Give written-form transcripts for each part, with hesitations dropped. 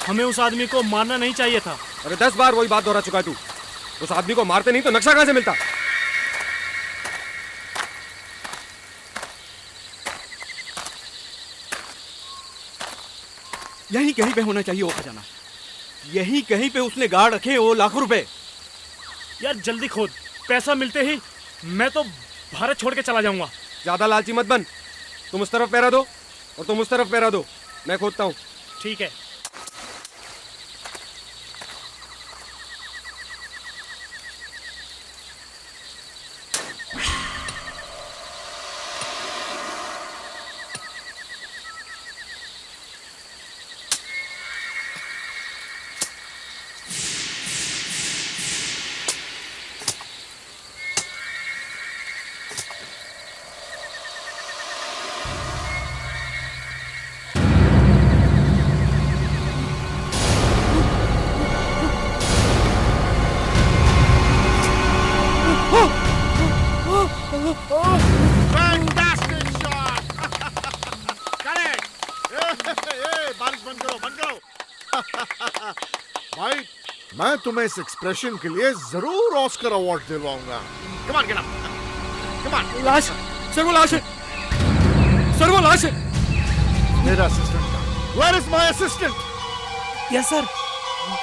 हमें उस आदमी को मारना नहीं चाहिए था। अरे 10 बार वही बात दोहरा चुका है तू। उस आदमी को मारते नहीं तो नक्शा कहां से मिलता? यहीं कहीं पे होना चाहिए वो खजाना। यहीं कहीं पे उसने गाड़ रखे वो लाखों रुपए। यार जल्दी खोद, पैसा मिलते ही मैं तो भारत छोड़ के चला जाऊंगा। ज्यादा लालची मत बन। तुम उस तरफ पैरा दो और तुम उस तरफ पैरा दो, मैं खोदता हूं। ठीक है। Fantastic shot! Correct! बारिश बंद करो, बंद करो। भाई, मैं तुम्हें इस एक्सप्रेशन के लिए जरूर ऑस्कर अवार्ड दिलवाऊंगा। Come on, get up. Come on. लाश, सर वो लाश है। सर वो लाश है। मेरा assistant. Where is my assistant? Yes sir.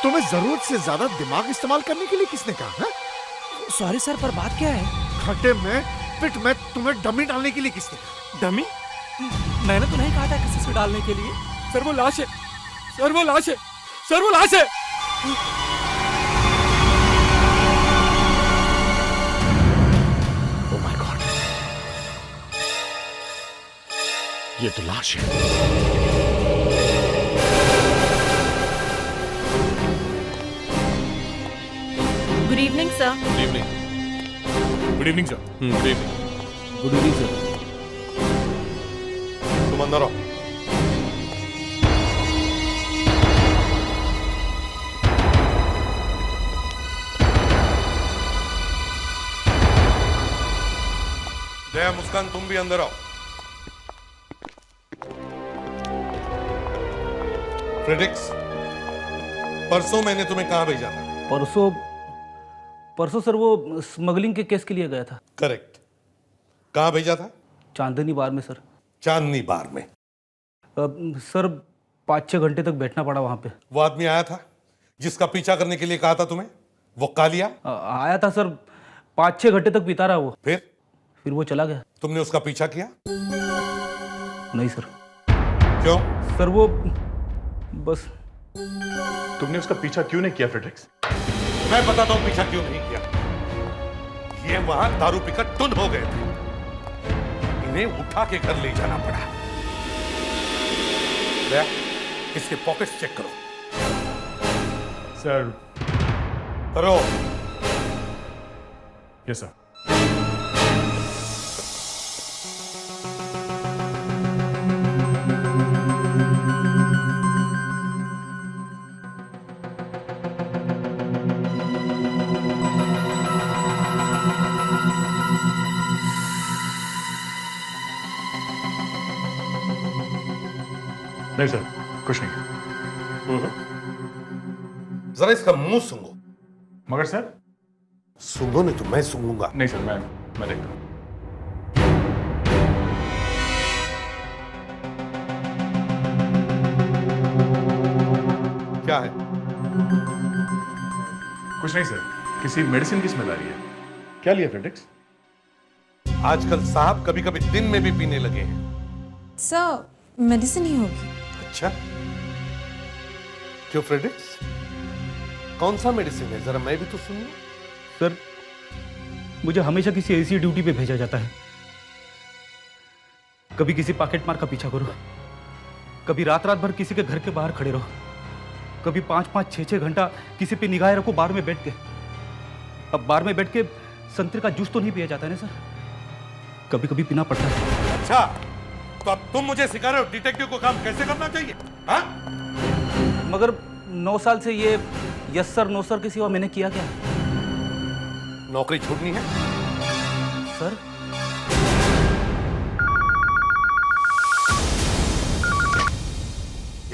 तुम्हें जरूरत से ज्यादा दिमाग इस्तेमाल करने के लिए किसने कहा? हाँ? सॉरी सर, पर बात क्या है? खड्डे में पिट में तुम्हें डमी डालने के लिए किसने कहा? डमी? मैंने तो नहीं कहा था किसी से डालने के लिए। सर वो लाश है। सर वो लाश है। सर वो लाश है। Oh my God! ये तो लाश है। Good evening sir. Good evening. Good evening sir. Good evening. Good evening sir. तुम अंदर आओ। जया, मुस्कान, तुम भी अंदर आओ। फ्रेडिक्स, परसों मैंने तुम्हें कहां भेजा था? परसों सर वो स्मगलिंग के केस के लिए गया था। करेक्ट। कहां भेजा था? चांदनी बार में सर। चांदनी बार में? सर 5-6 घंटे तक बैठना पड़ा वहां पे। वो आदमी आया था जिसका पीछा करने के लिए कहा था तुम्हें? वो कालिया? आया था सर, 5-6 घंटे तक बीता रहा वो। फिर वो चला गया। तुमने उसका पीछा किया? नहीं सर। क्यों? सर वो बस। तुमने उसका पीछा क्यों नहीं किया फ्रेडरिक्स? मैं बताता हूं पीछा क्यों नहीं किया। ये वहां दारू पीकर टुन हो गए थे, इन्हें उठा के घर ले जाना पड़ा। इसके पॉकेट्स चेक करो। सर। करो। Yes sir. नहीं सर, कुछ नहीं। जरा इसका मुंह सूंघो। मगर सर। सूंघो नहीं तो मैं सूंघूंगा। नहीं सर, मैं देखता हूं। क्या है? कुछ नहीं सर, किसी मेडिसिन की स्मेल आ रही है। क्या लिया फ्रेडरिक्स? आजकल साहब कभी कभी दिन में भी पीने लगे हैं। सर मेडिसिन ही होगी। अच्छा, क्यों फ्रेडरिक्स? कौन सा मेडिसिन है, जरा मैं भी तो सुनूं। सर मुझे हमेशा किसी ऐसी ड्यूटी पे भेजा जाता है। कभी किसी पॉकेट मार का पीछा करो, कभी रात रात भर किसी के घर के बाहर खड़े रहो, कभी 5-5, 6-6 घंटा किसी पे निगाहें रखो बार में बैठ के। अब बार में बैठ के संतरे का जूस तो नहीं पिया जाता है ना सर, कभी कभी पीना पड़ता है। अच्छा, तो अब तुम मुझे सिखा रहे हो डिटेक्टिव को काम कैसे करना चाहिए? हाँ? मगर 9 साल से ये यस सर नो सर के सिवा मैंने किया क्या? नौकरी छूटनी है सर?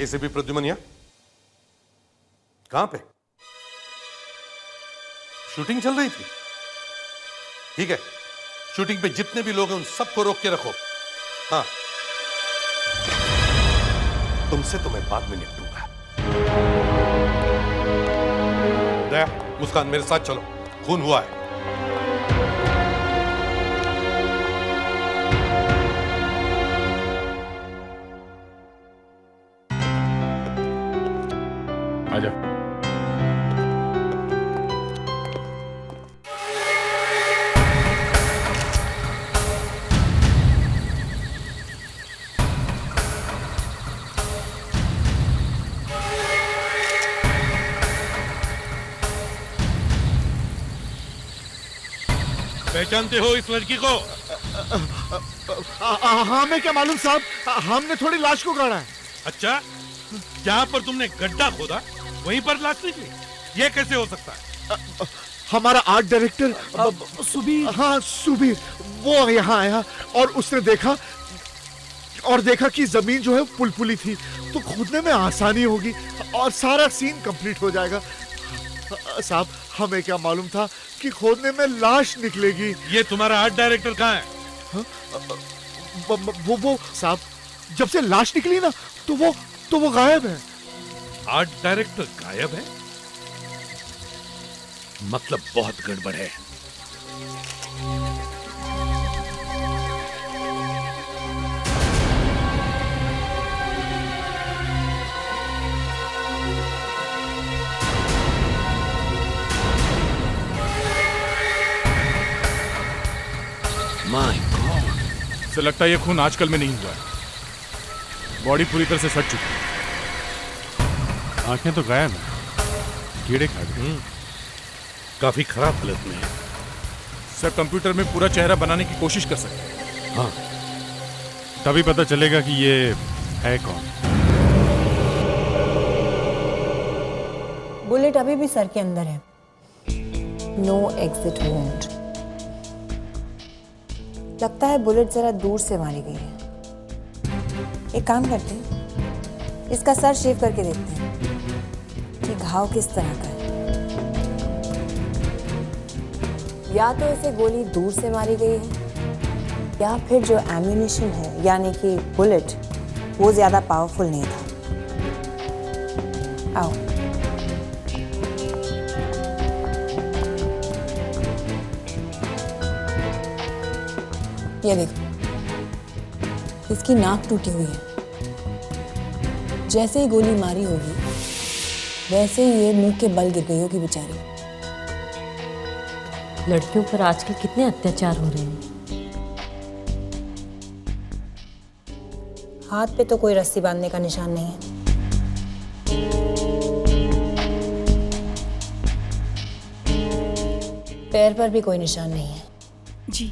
एसीपी प्रद्युमन यहाँ? कहां पे? शूटिंग चल रही थी? ठीक है, शूटिंग पे जितने भी लोग हैं उन सबको रोक के रखो। हाँ, तुमसे तो मैं बाद में निपटूंगा। दया, मुस्कान मेरे साथ चलो, खून हुआ है। आजा। पहचानते हो इस लड़की को? हमें क्या मालूम साहब, हमने थोड़ी लाश को गाड़ा है। अच्छा, जहां पर तुमने गड्ढा खोदा वहीं पर लाश निकली? ये कैसे हो सकता है? हमारा आर्ट डायरेक्टर सुबीर। हाँ सुबीर, वो यहाँ आया और उसने देखा कि जमीन जो है पुलपुली थी, तो खोदने में आसानी होगी और सारा सीन कंप्लीट हो जाएगा। साहब, हमें क्या मालूम था कि खोदने में लाश निकलेगी। ये तुम्हारा आर्ट डायरेक्टर कहाँ है? वो साहब, जब से लाश निकली ना तो वो गायब है। आर्ट डायरेक्टर गायब है? मतलब बहुत गड़बड़ है। से लगता है ये खून आजकल में नहीं हुआ है। बॉडी पूरी तरह से सड़ चुकी है। आंखें तो गायब हैं, कीड़े खा गए। काफी खराब हालत में है। सर, कंप्यूटर में पूरा चेहरा बनाने की कोशिश कर सकते हैं। हाँ, तभी पता चलेगा कि ये है कौन। बुलेट अभी भी सर के अंदर है। No exit won't. लगता है बुलेट जरा दूर से मारी गई है। एक काम करते हैं, इसका सर शेव करके देखते हैं कि घाव किस तरह का है। या तो इसे गोली दूर से मारी गई है, या फिर जो एम्यूनिशन है यानी कि बुलेट, वो ज्यादा पावरफुल नहीं था। आओ। ये देखो, इसकी नाक टूटी हुई है। जैसे ही गोली मारी होगी वैसे ही ये मुंह के बल गिर गई होगी बेचारी। लड़कियों पर आजकल कितने अत्याचार हो रहे हैं। हाथ पे तो कोई रस्सी बांधने का निशान नहीं है। पैर पर भी कोई निशान नहीं है। जी।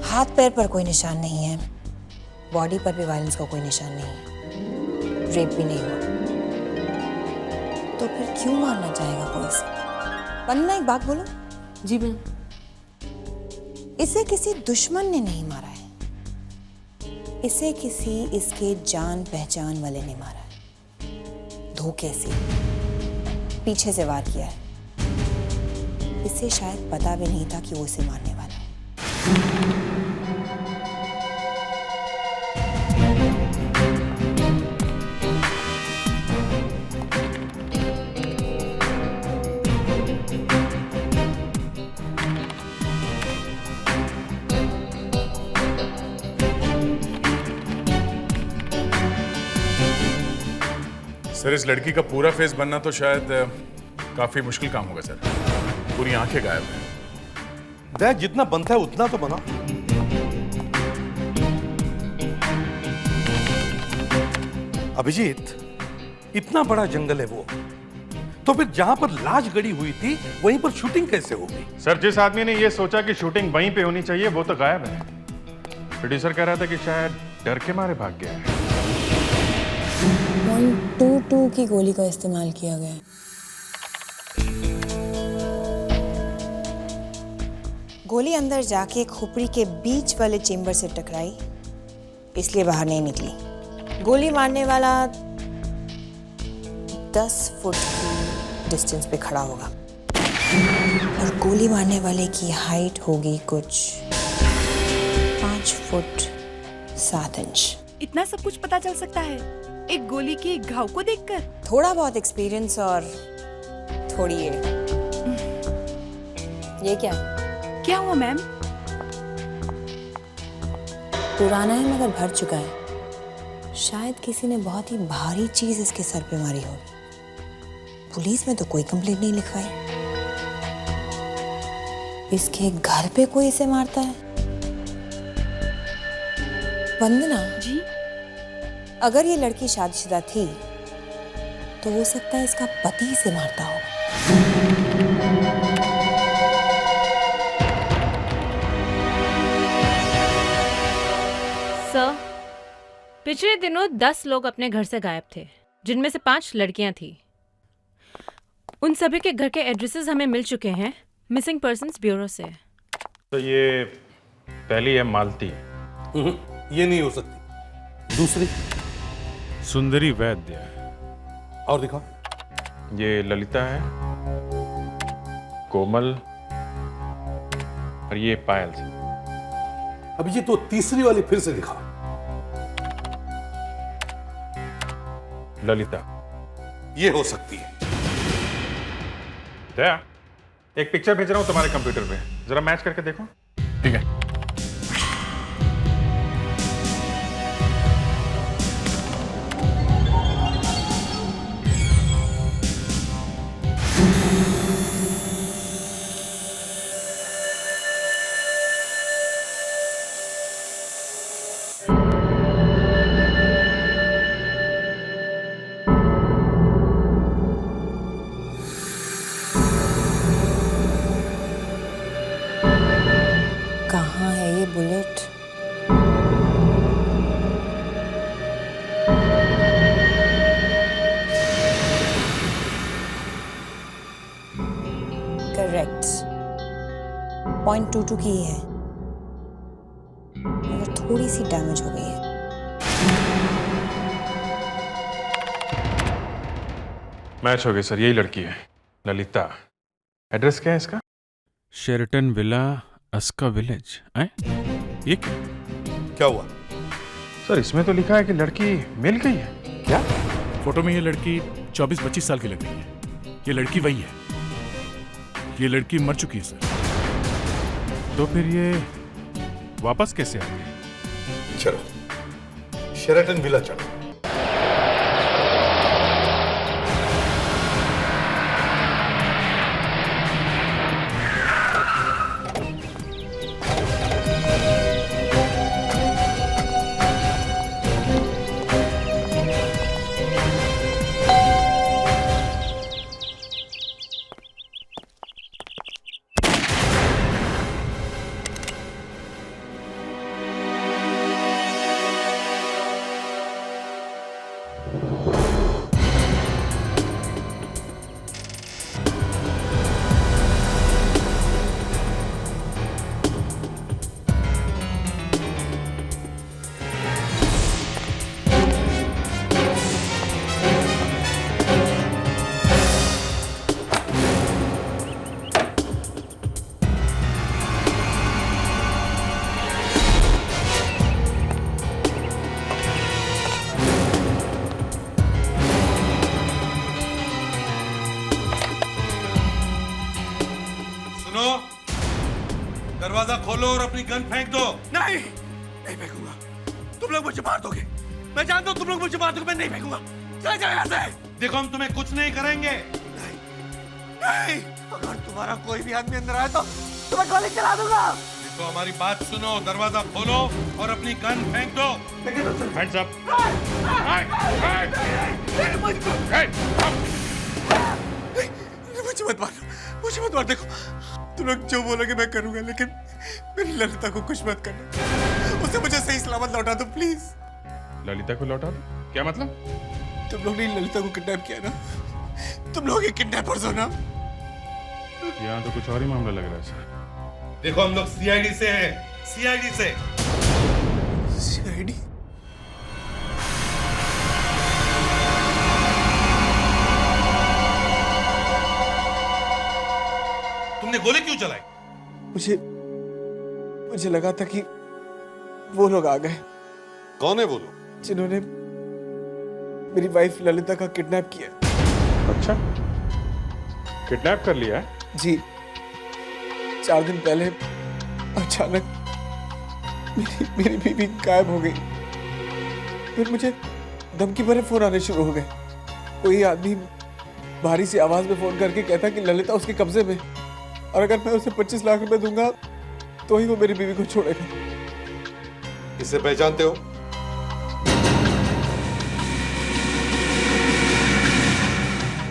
हाथ पैर पर कोई निशान नहीं है। बॉडी पर भी वायलेंस का कोई निशान नहीं है। रेप भी नहीं हुआ। तो फिर क्यों मारना चाहेगा कोई इसे? वंदना, एक बात बोलो। जी मैम। इसे किसी दुश्मन ने नहीं मारा है। इसे किसी इसके जान पहचान वाले ने मारा है। धोखे से, पीछे से वार किया है। इसे शायद पता भी नहीं था कि वो इसे मारने वाला है। सर, इस लड़की का पूरा फेस बनना तो शायद काफी मुश्किल काम होगा सर। पूरी आंखें गायब हैं। दया, जितना बनता है उतना तो बना। अभिजीत, इतना बड़ा जंगल है वो, तो फिर जहां पर लाश गड़ी हुई थी वहीं पर शूटिंग कैसे होगी? सर, जिस आदमी ने ये सोचा कि शूटिंग वहीं पे होनी चाहिए वो तो गायब है। प्रोड्यूसर कह रहा था कि शायद डर के मारे भाग गया है। .22 की गोली का इस्तेमाल किया गया। गोली अंदर जाके खोपड़ी के बीच वाले चेंबर से टकराई, इसलिए बाहर नहीं निकली। गोली मारने वाला 10 फुट की डिस्टेंस पे खड़ा होगा और गोली मारने वाले की हाइट होगी कुछ 5 फुट 7 इंच। इतना सब कुछ पता चल सकता है एक गोली की घाव को देखकर? थोड़ा बहुत एक्सपीरियंस और थोड़ी ये क्या है? क्या हुआ मैम? पुराना है मगर भर चुका है। शायद किसी ने बहुत ही भारी चीज इसके सर पे मारी होगी। पुलिस में तो कोई कंप्लेंट नहीं लिखवाई। इसके घर पे कोई इसे मारता है? वंदना जी? अगर ये लड़की शादीशुदा थी तो हो सकता है इसका पति इसे मारता हो। सर, पिछले दिनों 10 लोग अपने घर से गायब थे, जिनमें से 5 लड़कियां थी। उन सभी के घर के एड्रेसेस हमें मिल चुके हैं मिसिंग पर्सन्स ब्यूरो से। तो ये पहली है मालती, ये नहीं हो सकती। दूसरी? सुंदरी वैद्य, और दिखाओ। ये ललिता है, कोमल, और ये पायल से। अब ये तो तीसरी वाली फिर से दिखा। ललिता। ये हो सकती है। दया, एक पिक्चर भेज रहा हूं तुम्हारे कंप्यूटर पे, जरा मैच करके देखो। ठीक है। कहाँ है ये बुलेट? करेक्ट, .22 की ही है, मगर थोड़ी सी डैमेज हो गई है। मैच हो गई सर, यही लड़की है ललिता। एड्रेस क्या है इसका? Sheraton villa, Aska village. ये क्या हुआ? सर इसमें तो लिखा है कि लड़की मिल गई है। क्या? फोटो में ये लड़की 24-25 साल की लग रही है। ये लड़की वही है। ये लड़की मर चुकी है सर। तो फिर ये वापस कैसे आ गई? चलो शेराटन विला चलो। दरवाजा खोलो और अपनी गन फेंक दो। नहीं, नहीं फेंकूंगा। तुम लोग मुझे मार दोगे। मैं जानता हूँ तुम लोग मुझे मार दोगे। मैं नहीं फेंकूंगा। चले जाओ यहाँ से। देखो हम तुम्हें कुछ नहीं करेंगे। नहीं, नहीं। अगर तुम्हारा कोई भी आदमी अंदर आए तो तुम्हें गोली चला दूंगा। देखो हमारी बात सुनो, दरवाजा खोलो और अपनी गन फेंक दो। Hands up. मुझे मत मारो, मुझे मत मार। देखो तुम लोग जो बोलोगे मैं करूंगा, लेकिन मेरी ललिता को कुछ मत करना। उसे मुझे सही सलामत लौटा दो प्लीज। ललिता को लौटा दो? क्या मतलब? तुम लोग ने ललिता को किडनैप किया ना? तुम लोग ही किडनैपर्स हो ना? यहाँ तो कुछ और ही मामला लग रहा है सर। देखो हम लोग सीआईडी से हैं, सीआईडी से। सीआईडी? गोली क्यों चलाई? मुझे लगा था कि वो लोग आ गए। कौन है वो लोग? जिन्होंने मेरी वाइफ ललिता का किडनैप किया। अच्छा, किडनैप कर लिया है? जी, 4 दिन पहले अचानक मेरी बीवी गायब हो गई। फिर मुझे धमकी भरे फोन आने शुरू हो गए। कोई आदमी भारी सी आवाज में फोन करके कहता कि ललिता उसके कब्जे में, और अगर मैं उसे 25 लाख रुपए दूंगा तो ही वो मेरी बीवी को छोड़ेगा। इसे पहचानते हो?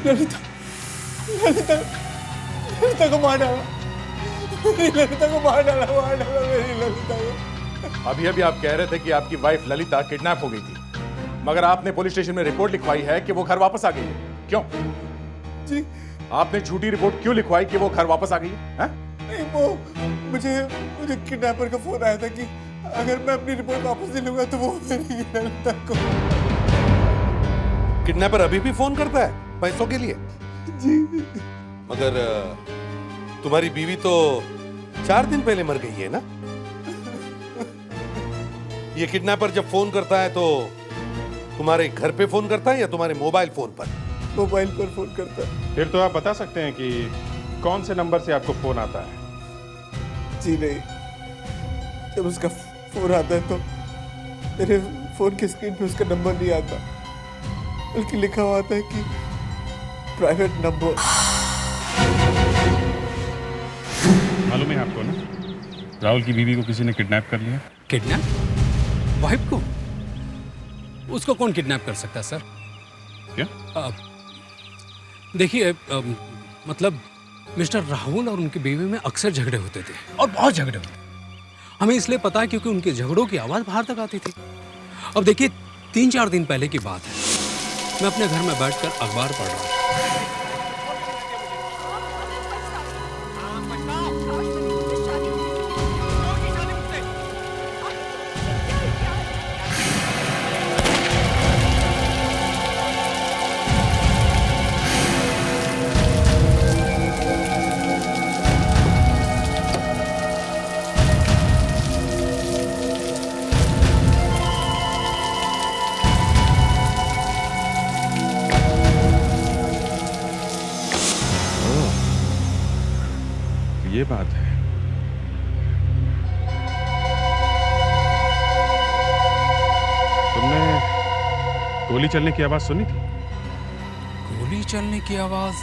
ललिता को मार डाला। मेरी ललिता को मार डाला मेरी ललिता को। अभी अभी आप कह रहे थे कि आपकी वाइफ ललिता किडनैप हो गई थी, मगर आपने पुलिस स्टेशन में रिपोर्ट लिखवाई है कि वो घर वापस आ गई है। क्यों? जी, आपने झूठी रिपोर्ट क्यों लिखवाई कि वो घर वापस आ गई है? नहीं, वो मुझे किडनैपर का फोन आया था कि अगर मैं अपनी रिपोर्ट वापस नहीं लूंगा तो वो मेरी ललिता को। किडनैपर अभी भी फोन करता है पैसों के लिए? जी। मगर तुम्हारी बीवी तो 4 दिन पहले मर गई है ना? ये किडनैपर जब फोन करता है तो तुम्हारे घर पे फोन करता है या तुम्हारे मोबाइल फोन पर? मोबाइल पर फोन करता है। फिर तो आप बता सकते हैं कि कौन से नंबर से आपको फोन आता है? जी नहीं, जब उसका फोन आता है तो मेरे फोन की स्क्रीन पे उसका नंबर नहीं आता, बल्कि लिखा हुआ आता है कि प्राइवेट नंबर। मालूम है आपको ना, राहुल की बीवी को किसी ने किडनैप कर लिया। किडनैप? वाइफ को? उसको कौन किडनैप कर सकता है सर? क्या? देखिए, मतलब मिस्टर राहुल और उनकी बीवी में अक्सर झगड़े होते थे, और बहुत झगड़े होते। हमें इसलिए पता है क्योंकि उनके झगड़ों की आवाज बाहर तक आती थी। अब देखिए, 3-4 दिन पहले की बात है, मैं अपने घर में बैठकर अखबार पढ़ रहा था। ये बात है। तुमने गोली चलने की आवाज सुनी थी? गोली चलने की आवाज?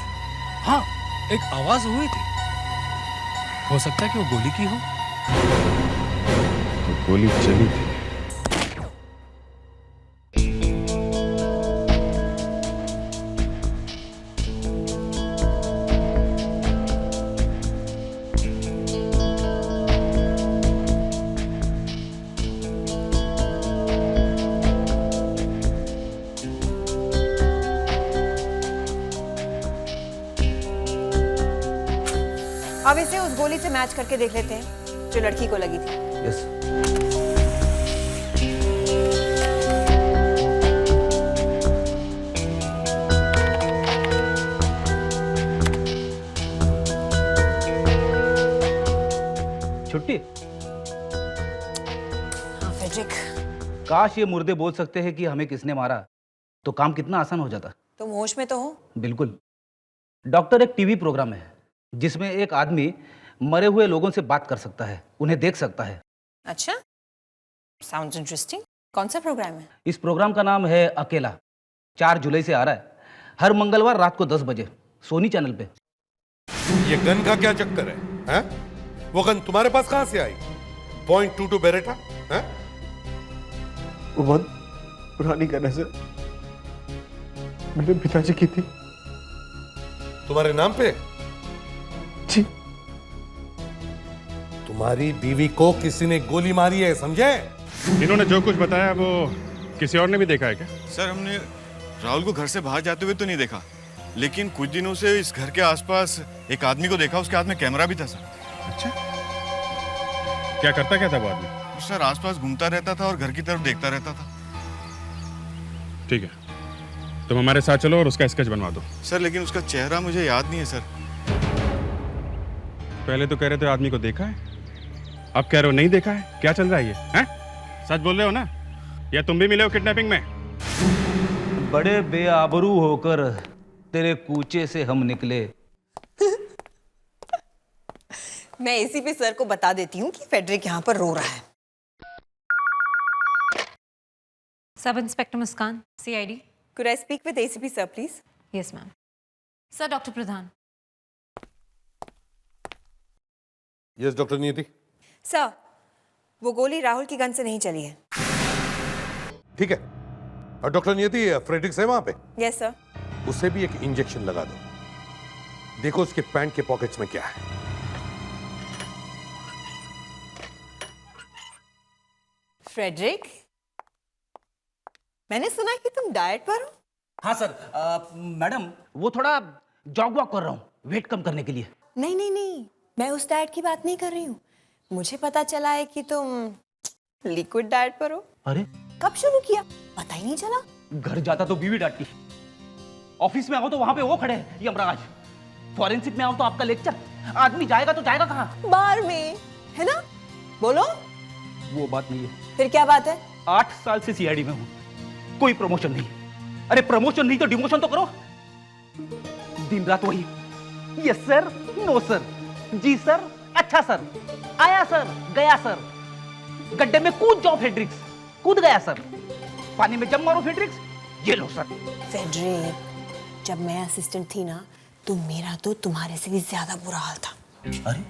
हाँ, एक आवाज हुई थी। हो सकता है कि वो गोली की हो। तो गोली चली थी। अब इसे उस गोली से मैच करके देख लेते हैं जो लड़की को लगी थी। यस। छुट्टी? हाँ फ्रेडरिक। काश ये मुर्दे बोल सकते हैं कि हमें किसने मारा, तो काम कितना आसान हो जाता। तुम होश में तो हो? बिल्कुल। डॉक्टर एक टीवी प्रोग्राम है जिसमें एक आदमी मरे हुए लोगों से बात कर सकता है, उन्हें देख सकता है। अच्छा, साउंड्स इंटरेस्टिंग। कौन सा प्रोग्राम है? इस प्रोग्राम का नाम है अकेला। 4 जुलाई से आ रहा है, हर मंगलवार रात को 10 बजे सोनी चैनल पे। ये गन का क्या चक्कर है? हैं? वो गन तुम्हारे पास कहां से आई? .22 बेरेटा? हैं? वो बहुत पुरानी गन है सर, मेरे पिताजी की थी। तुम्हारे नाम पे? जी। तुम्हारी बीवी को किसी ने गोली मारी है, समझे? इन्होंने जो कुछ बताया वो किसी और ने भी देखा है क्या? सर, हमने राहुल को घर से बाहर जाते हुए तो नहीं देखा, लेकिन कुछ दिनों से इस घर के आसपास एक आदमी को देखा, उसके हाथ में कैमरा भी था सर। अच्छा, क्या करता क्या था वो आदमी? सर, आसपास घूमता रहता था और घर की तरफ देखता रहता था। ठीक है, तुम हमारे साथ चलो और उसका स्केच बनवा दो। सर, लेकिन उसका चेहरा मुझे याद नहीं है सर। पहले तो कह रहे थे आदमी को देखा है, अब कह रहे हो नहीं देखा है। क्या चल रहा है ये? हैं? सच बोल रहे हो ना? या तुम भी मिले हो किडनैपिंग में? बड़े बेआबरू होकर तेरे कूचे से हम निकले। मैं एसीपी सर को बता देती हूँ कि फेडरिक यहाँ पर रो रहा है। Sub inspector Muskan, CID। Could I speak with ACP sir, please? Yes, ma'am. Sir, doctor Pradhan. Yes doctor नियति। सर, वो गोली राहुल की गन से नहीं चली है। ठीक है। और डॉक्टर नियति, फ्रेडरिक्स है वहां पे? Yes sir. उसे भी एक इंजेक्शन लगा दो। देखो उसके पैंट के पॉकेट्स में क्या है। फ्रेडरिक, मैंने सुना कि तुम डाइट पर हो। हाँ सर, मैडम वो थोड़ा जॉग वॉक कर रहा हूँ वेट कम करने के लिए। नहीं नहीं नहीं, मैं उस डाइट की बात नहीं कर रही हूँ। मुझे पता चला है कि तुम लिक्विड डाइट पर हो। अरे कब शुरू किया? पता ही नहीं चला। घर जाता तो बीवी डांटती, ऑफिस में आओ तो वहां पे वो खड़े हैं यमराज, फॉरेंसिक में आओ तो आपका लेक्चर। आदमी जाएगा तो जाएगा कहाँ? बार में, है ना? बोलो। वो बात नहीं है। फिर क्या बात है? 8 साल से CID में हूँ, कोई प्रमोशन नहीं। अरे प्रमोशन नहीं तो डिमोशन तो करो। दिन रात वही, यस सर, नो सर, जी सर, अच्छा सर, आया सर, गया सर, गड्ढे में कूद जाओ फेड्रिक्स, कूद गया सर, पानी में जम मारो फेड्रिक्स, ये लो सर। फेडरिक, जब मैं असिस्टेंट थी ना, तो मेरा तो तुम्हारे से भी ज्यादा बुरा हाल था। अरे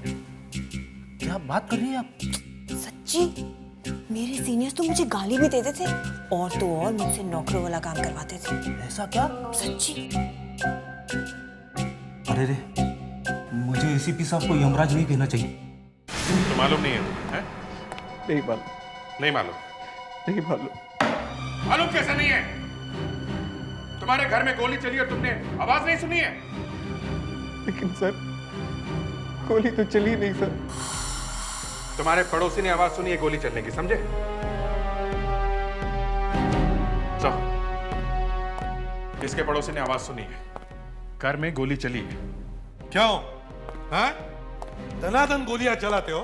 क्या बात कर रही है आप? सच्ची, मेरे सीनियर्स तो मुझे गाली भी देते थे, और तो और मुझसे नौकरों वाला काम करवाते थे। ऐसा क्या? सच्ची। अरे रे, मुझे ACP साहब को यमराज नहीं कहना चाहिए। तो मालूम नहीं है? नहीं मालूम। नहीं मालूम? नहीं मालूम। मालूम कैसे नहीं है? तुम्हारे घर में गोली चली और तुमने आवाज नहीं सुनी है? लेकिन सर, गोली तो चली नहीं सर। तुम्हारे पड़ोसी ने आवाज सुनी है गोली चलने की, समझे? किसके पड़ोसी ने आवाज सुनी है? घर में गोली चली है। क्यों? हाँ? धनाधन गोलियां चलाते हो,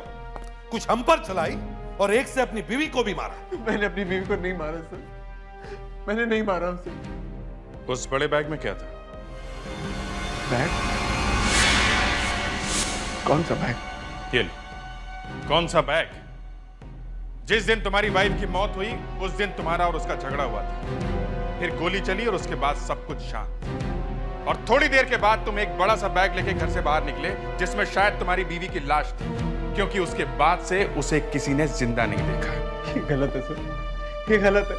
कुछ हम पर चलाई और एक से अपनी बीवी को भी मारा। मैंने अपनी बीवी को नहीं मारा सर, मैंने नहीं मारा उसे। उस बड़े बैग में क्या था? बैग? कौन सा बैग? ये लो। कौन सा बैग? जिस दिन तुम्हारी वाइफ की मौत हुई उस दिन तुम्हारा और उसका झगड़ा हुआ था, फिर गोली चली और उसके बाद सब कुछ शांत। और थोड़ी देर के बाद तुम एक बड़ा सा बैग लेके घर से बाहर निकले जिसमें शायद तुम्हारी बीवी की लाश थी, क्योंकि उसके बाद से उसे किसी ने जिंदा नहीं देखा। ये गलत है सर, ये गलत है।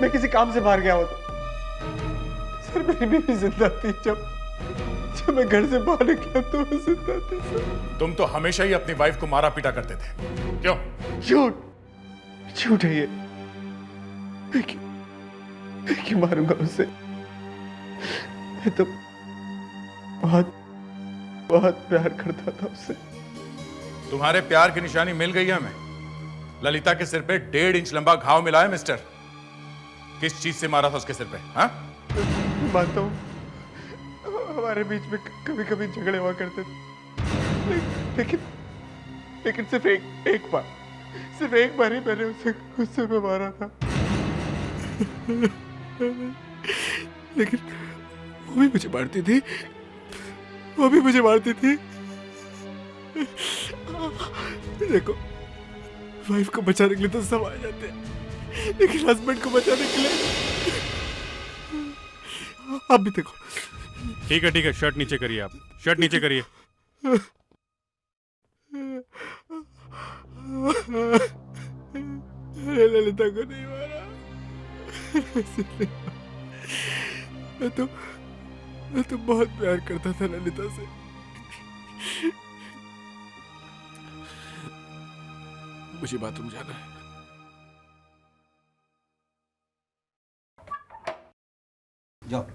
मैं किसी काम से बाहर गया होता सर, मेरी बीवी जिंदा थी। जब मैं घर से बाहर निकला तो वो जिंदा थी सर। तुम तो हमेशा ही अपनी वाइफ को मारा पीटा करते थे, क्यों? झूठ है ये। मैं क्यों मारूंगा उसे? मैं तो बहुत प्यार करता था उससे। तुम्हारे प्यार की निशानी मिल गई है हमें। ललिता के सिर पे 1.5 इंच लंबा घाव मिला है मिस्टर। किस चीज से मारा था उसके सिर पे? हाँ? मानता हूँ हमारे बीच में कभी कभी झगड़े हुआ करते थे, लेकिन सिर्फ एक बार ही मैंने उसे गुस्से में मारा था। लेकिन वो भी मुझे मारती थी, देखो, वाइफ को बचाने के लिए तो सब आ जाते हैं, लेकिन हस्बैंड को बचाने के लिए आप भी देखो। ठीक है, शर्ट नीचे करिए आप, शर्ट नीचे करिए। ललिता को नहीं मारा। मैं तो बहुत प्यार करता था ललिता से। मुझे बाथरूम जाना है। जाओ।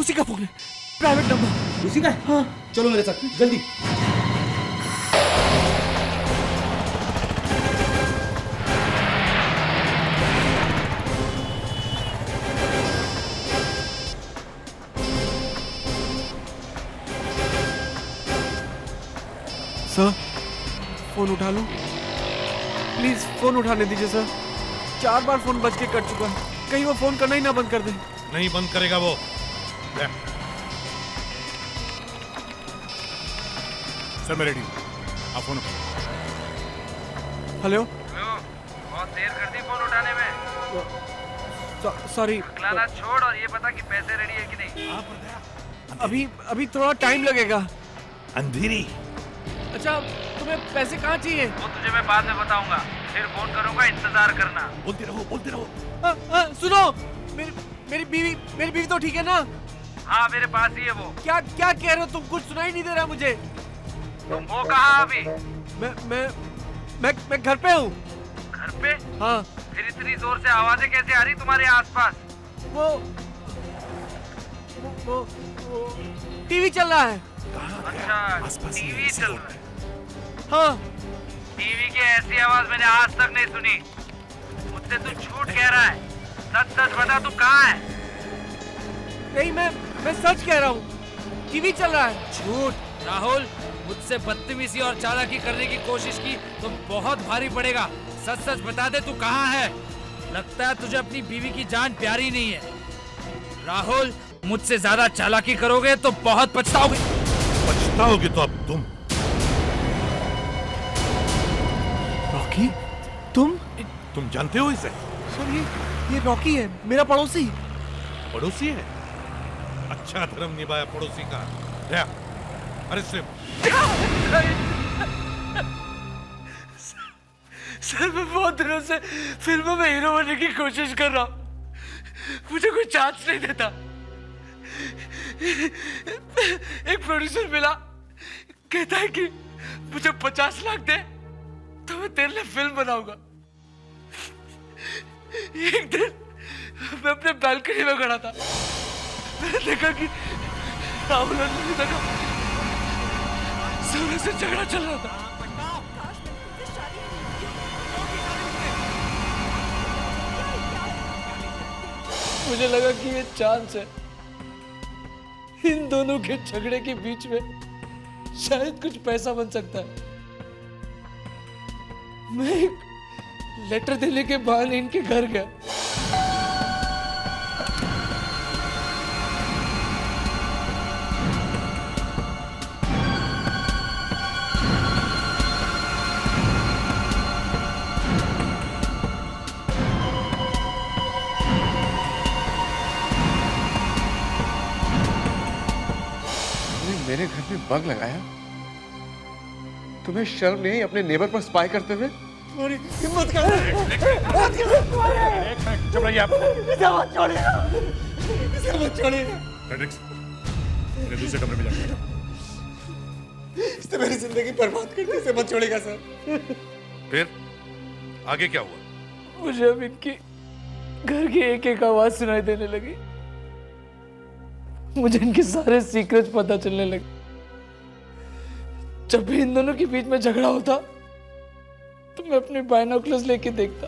उसी का फोन है, प्राइवेट नंबर। उसी का? हाँ। चलो मेरे साथ जल्दी। सर फोन उठा लो प्लीज, फोन उठाने दीजिए सर। 4 बार फोन बज के कट चुका है, कहीं वो फोन करना ही ना बंद कर दे। नहीं बंद करेगा वो। सर मैं रेडी हूँ, आप फोन उठाओ। हेलो, बहुत देर कर दी फोन उठाने में। सॉरी। अगलाना छोड़ और ये पता कि पैसे रेडी है कि नहीं। अभी थोड़ा टाइम लगेगा। अंधेरी। अच्छा, तुम्हें पैसे कहाँ चाहिए? वो तुझे मैं बाद में बताऊंगा, फिर फोन करूंगा, इंतजार करना। बोलते रहो बोलते रहो। सुनो, मेरी बीवी तो ठीक है ना? हाँ मेरे पास ही है वो। क्या कह रहे हो तुम? कुछ सुनाई नहीं दे रहा मुझे। वो कहाँ अभी? मैं घर पे हूँ। घर पे? हाँ। फिर इतनी जोर से आवाजें कैसे आ रही तुम्हारे आसपास? वो टीवी चल रहा है। अच्छा, टीवी चल रहा है। हाँ। टीवी की ऐसी आवाज मैंने आज तक नहीं सुनी। मुझसे तू झूठ कह रहा है, सच सच बता तू कहाँ है? नहीं, मैं सच कह रहा हूँ, टीवी चल रहा है। झूठ। राहुल, मुझसे बदतमीजी और चालाकी करने की कोशिश की तो बहुत भारी पड़ेगा। सच सच बता दे तू कहाँ है? लगता है तुझे अपनी बीवी की जान प्यारी नहीं है। राहुल, मुझसे ज्यादा चालाकी करोगे तो बहुत पछताओगे। पछताओगे तो अब रॉकी, तुम जानते हो इसे? सर ये रॉकी है, मेरा पड़ोसी। पड़ोसी है? अच्छा धर्म निभाया पड़ोसी का। अरे सर मैं बहुत दिनों से फिल्मों में हीरो बनने की कोशिश कर रहा हूँ, मुझे कोई चांस नहीं देता। एक प्रोड्यूसर मिला, कहता है कि मुझे 50 लाख दे तो मैं तेरे लिए फिल्म बनाऊंगा। एक दिन मैं अपने बालकनी में खड़ा था, मैंने देखा कि राहुल और ललिता का जोरों से झगड़ा चल रहा था। मुझे लगा कि ये चांस है, इन दोनों के झगड़े के बीच में शायद कुछ पैसा बन सकता है। मैं एक लेटर देने के बहाने इनके घर गया। मेरे घर में बग लगाया, तुम्हें शर्म नहीं अपने नेबर पर स्पाई करते हुए? तुम्हारी हिम्मत कर। चुप रहिए आप। इसे मत छोड़िए। फ्रेडरिक्स, मेरे दूसरे कमरे में जाकर। इसने मेरी जिंदगी बर्बाद कर दी, इसे मत छोड़ेगा सर। फिर आगे क्या हुआ? मुझे अब इनकी घर की एक आवाज सुनाई देने लगी, मुझे इनके सारे सीक्रेट्स पता चलने लगे। जब भी इन दोनों के बीच में झगड़ा होता तो मैं अपने बाइनोकुलर्स लेके देखता,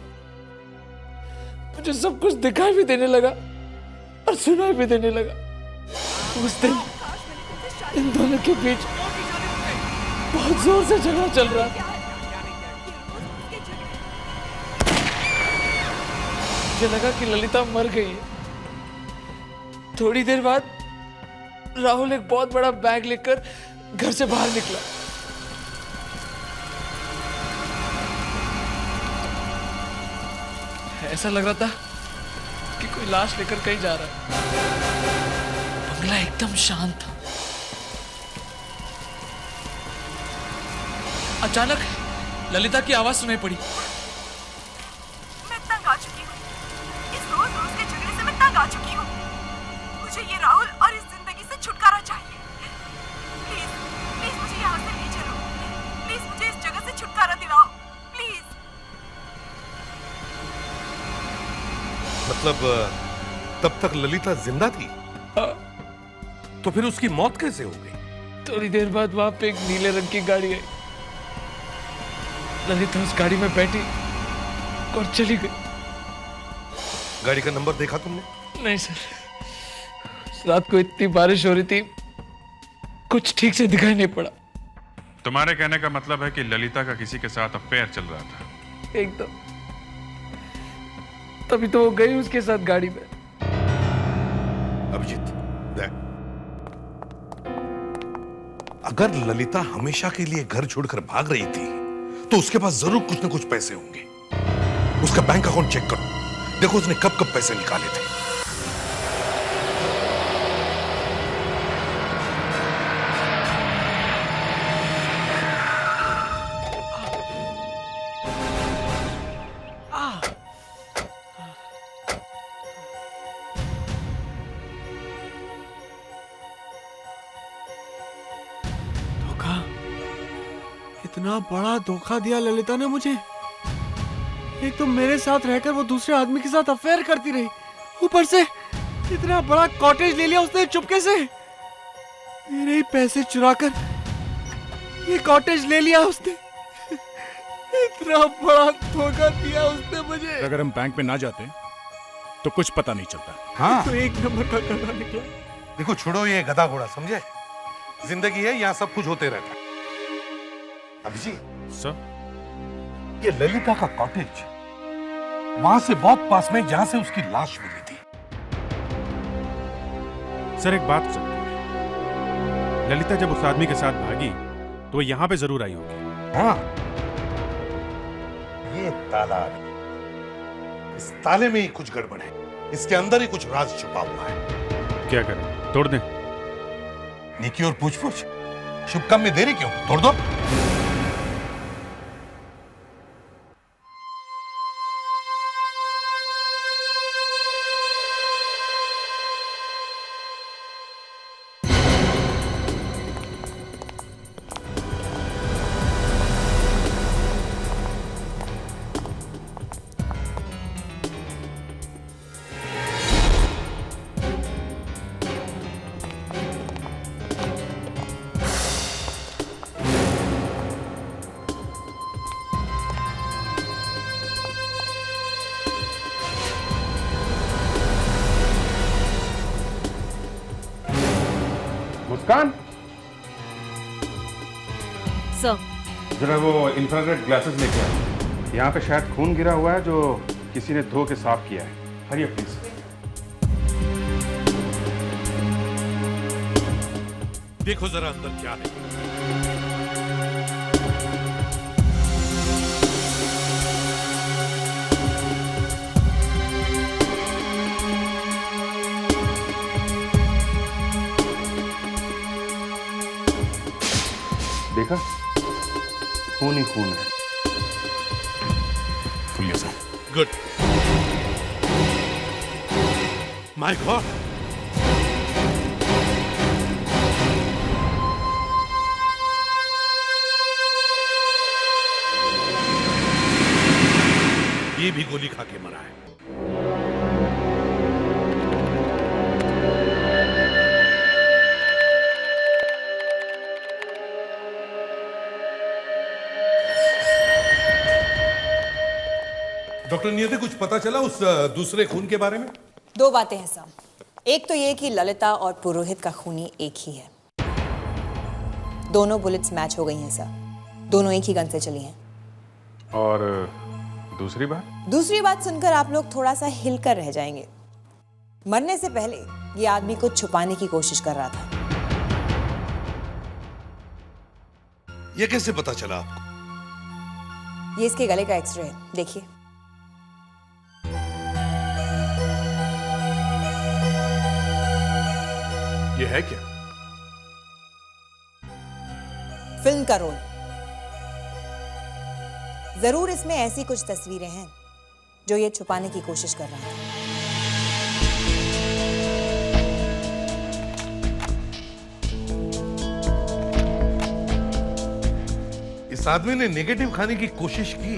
मुझे सब कुछ दिखाई भी देने लगा और सुनाई भी देने लगा। उस दिन इन दोनों के बीच बहुत जोर से झगड़ा चल रहा। मुझे लगा कि ललिता मर गई है। थोड़ी देर बाद राहुल एक बहुत बड़ा बैग लेकर घर से बाहर निकला। ऐसा लग रहा था कि कोई लाश लेकर कहीं जा रहा है। बंगला एकदम शांत था। अचानक ललिता की आवाज सुनाई पड़ी। मैं तंग आ चुकी हूँ, इस रोज रोज के झगड़े से मैं तंग आ चुकी हूँ। मुझे ये राहुल और इस जिंदगी से छुटकारा चाहिए। प्लीज प्लीज मुझे यहाँ से ले चलो। प्लीज मुझे इस जगह से छुटकारा दिलाओ प्लीज। मतलब तब तक ललिता जिंदा थी? तो फिर उसकी मौत कैसे हो गई? थोड़ी देर बाद वहां पे एक नीले रंग की गाड़ी आई। ललिता उस गाड़ी में बैठी और चली गई। गाड़ी का नंबर देखा तुमने? नहीं सर, रात को इतनी बारिश हो रही थी, कुछ ठीक से दिखाई नहीं पड़ा। तुम्हारे कहने का मतलब है कि ललिता का किसी के साथ अफेयर चल रहा था? एकदम। तभी तो वो गई उसके साथ गाड़ी में। अभिजीत देख, अगर ललिता हमेशा के लिए घर छोड़कर भाग रही थी तो उसके पास जरूर कुछ न कुछ पैसे होंगे। उसका बैंक अकाउंट चेक करो, देखो उसने कब कब पैसे निकाले थे। इतना बड़ा धोखा दिया ललिता ने मुझे। एक तो मेरे साथ रहकर वो दूसरे आदमी के साथ अफेयर करती रही, ऊपर से इतना बड़ा कॉटेज ले लिया उसने चुपके से। मेरे ही पैसे चुराकर ये कॉटेज ले लिया उसने। इतना बड़ा धोखा दिया उसने मुझे। अगर हम बैंक में ना जाते तो कुछ पता नहीं चलता। हाँ, तो एक नंबर का गधा निकला। देखो छोड़ो ये गधा घोड़ा, समझे? जिंदगी है, यहाँ सब कुछ होते रहता है। अभिजीत सर, ये ललिता का कॉटेज वहां से बहुत पास में जहां से उसकी लाश मिली थी। सर एक बात सर, ललिता जब उस आदमी के साथ भागी तो वो यहां पे जरूर आई होगी। हाँ, ये ताला, इस ताले में ही कुछ गड़बड़ है, इसके अंदर ही कुछ राज छुपा हुआ है। क्या करें, तोड़ दें? नेकी और पूछ-पूछ, शुभ काम में देरी क्यों? तोड़ दो। मुस्कान, सर जरा वो इंफ्रारेड ग्लासेस लेके आओ। यहाँ पे शायद खून गिरा हुआ है जो किसी ने धो के साफ किया है। हरिए प्लीज। देखो जरा अंदर क्या है। देखा, खून ही खून है। खुलिए सर। गुड। माय गॉड, ये भी गोली खा के मरा है। डॉक्टर नियति, कुछ पता चला उस दूसरे खून के बारे में? दो बातें हैं साहब। एक तो ये कि ललिता और पुरोहित का खूनी एक ही है। दोनों बुलेट्स मैच हो गई हैं सर। दोनों एक ही गन से चली हैं। और दूसरी बात? दूसरी बात सुनकर आप लोग थोड़ा सा हिलकर रह जाएंगे। मरने से पहले ये आदमी कुछ छुपाने की कोशिश कर रहा था। ये कैसे पता चला आपको? ये इसके गले का एक्सरे है, देखिए। ये है क्या? फिल्म का रोल। जरूर इसमें ऐसी कुछ तस्वीरें हैं जो ये छुपाने की कोशिश कर रहा है। इस आदमी ने नेगेटिव खाने की कोशिश की,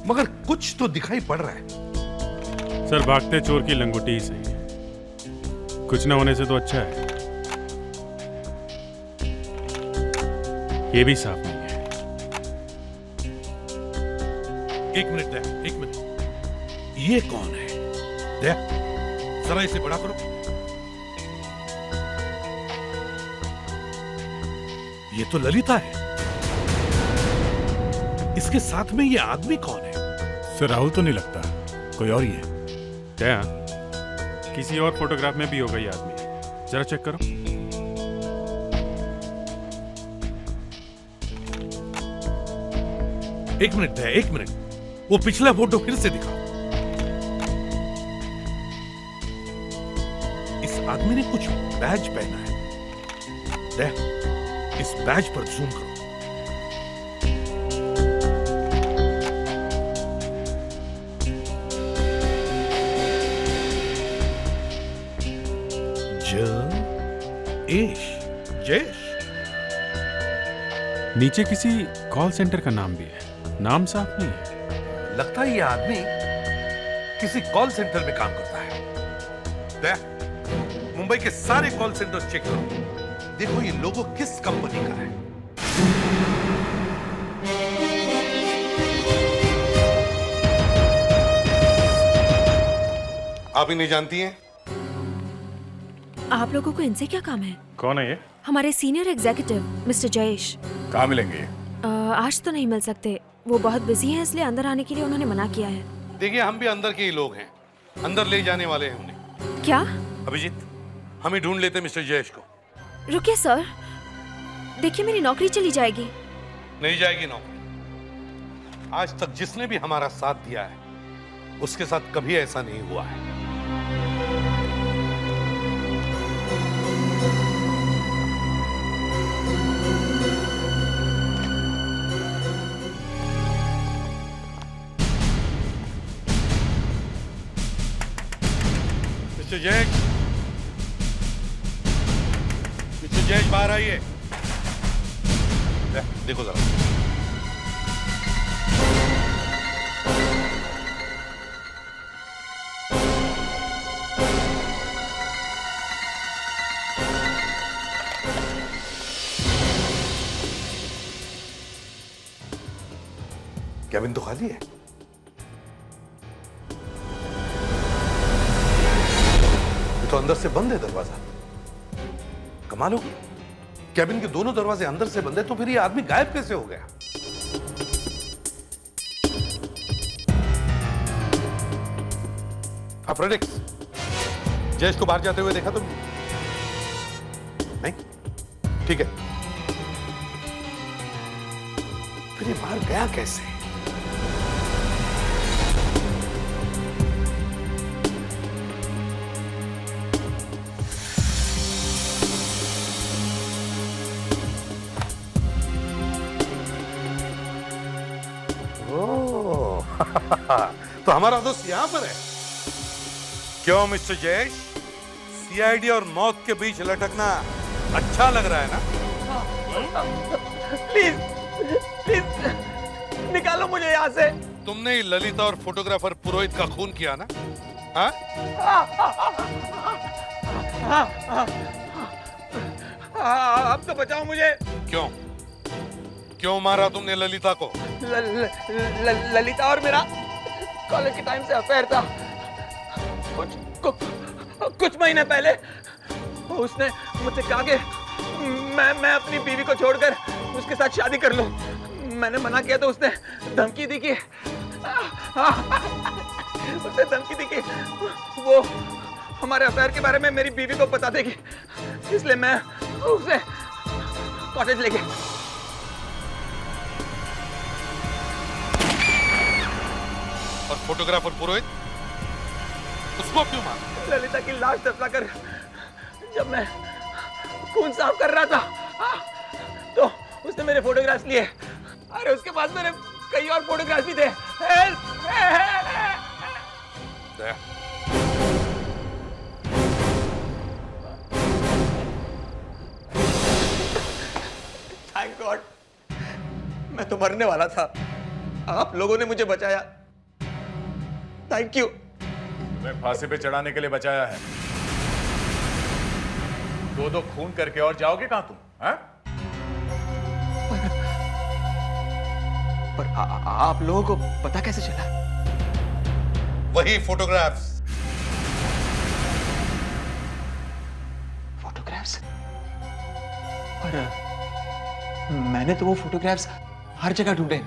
मगर कुछ तो दिखाई पड़ रहा है। सर भागते चोर की लंगोटी ही सही है, कुछ ना होने से तो अच्छा है। ये भी साफ नहीं है। एक मिनट दया, एक मिनट। ये कौन है? दया, जरा इसे बड़ा करो। ये तो ललिता है। इसके साथ में ये आदमी कौन है? सर राहुल तो नहीं लगता, कोई और ही है। क्या किसी और फोटोग्राफ में भी होगा ये आदमी? जरा चेक करो। एक मिनट दया, एक मिनट। वो पिछला फोटो फिर से दिखाओ। इस आदमी ने कुछ बैज पहना है। दया, इस बैज पर जूम करो। जयेश। नीचे किसी कॉल सेंटर का नाम भी है, नाम साफ नहीं है। लगता है ये आदमी किसी कॉल सेंटर में काम करता है। दया, मुंबई के सारे कॉल सेंटर चेक करो, देखो ये लोगो किस कंपनी का है। आप ही नहीं जानती हैं? आप लोगों को इनसे क्या काम है? कौन है ये? हमारे सीनियर एग्जीक्यूटिव मिस्टर जयेश। कहाँ मिलेंगे ये? आज तो नहीं मिल सकते, वो बहुत बिजी हैं, इसलिए अंदर आने के लिए उन्होंने मना किया है। देखिए, हम भी अंदर के ही लोग हैं, अंदर ले जाने वाले हैं उन्हें। क्या? अभिजीत, हम ही ढूंढ लेते मिस्टर जयेश को। रुकिए सर, देखिए मेरी नौकरी चली जाएगी। नहीं जाएगी नौकरी। आज तक जिसने भी हमारा साथ दिया है उसके साथ कभी ऐसा नहीं हुआ है। मिस्टर जयेश, बाहर आइए। देखो जरा। कैबिन तो खाली है। ये तो अंदर से बंद है दरवाजा। कमाल होगी, कैबिन के दोनों दरवाजे अंदर से बंद है, तो फिर ये आदमी गायब कैसे हो गया? अफ्रेडिक्स, जयेश को बाहर जाते हुए देखा तुमने? नहीं? ठीक है, फिर ये बाहर गया कैसे? तो हमारा दोस्त यहां पर है। क्यों मिस्टर जयेश, सीआईडी और मौत के बीच लटकना अच्छा लग रहा है ना? प्लीज निकालो मुझे यहाँ से। तुमने ही ललिता और फोटोग्राफर पुरोहित का खून किया ना? हाँ? अब तो बचाओ मुझे। क्यों क्यों मारा तुमने ललिता को? ललिता और मेरा कॉलेज के टाइम से अफेयर था। कुछ महीने पहले उसने मुझसे कहा कि मैं अपनी बीवी को छोड़कर उसके साथ शादी कर लूं। मैंने मना किया तो उसने धमकी दी कि वो हमारे अफेयर के बारे में मेरी बीवी को बता देगी, इसलिए मैं उसे कॉलेज ले गया। और फोटोग्राफर पुरोहित, उसको क्यों मारा? ललिता की लाश दफनाकर जब मैं खून साफ कर रहा था तो उसने मेरे फोटोग्राफ्स लिए। अरे उसके पास मेरे कई और फोटोग्राफ्स भी थे। हेल्प! थैंक गॉड, मैं तो मरने वाला था, आप लोगों ने मुझे बचाया। Thank you. तुम्हें फांसी पे चढ़ाने के लिए बचाया है। दो खून करके और जाओगे कहां तुम? हाँ? पर आप लोगों को पता कैसे चला? वही फोटोग्राफ्स। फोटोग्राफ्स? पर मैंने तो वो फोटोग्राफ्स हर जगह ढूंढे।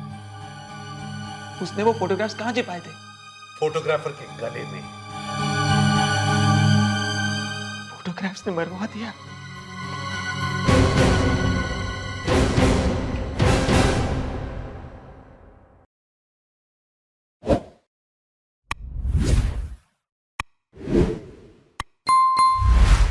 उसने वो फोटोग्राफ्स कहाँ छिपाए थे? फोटोग्राफर के गले में। फोटोग्राफ्स ने मरवा दिया।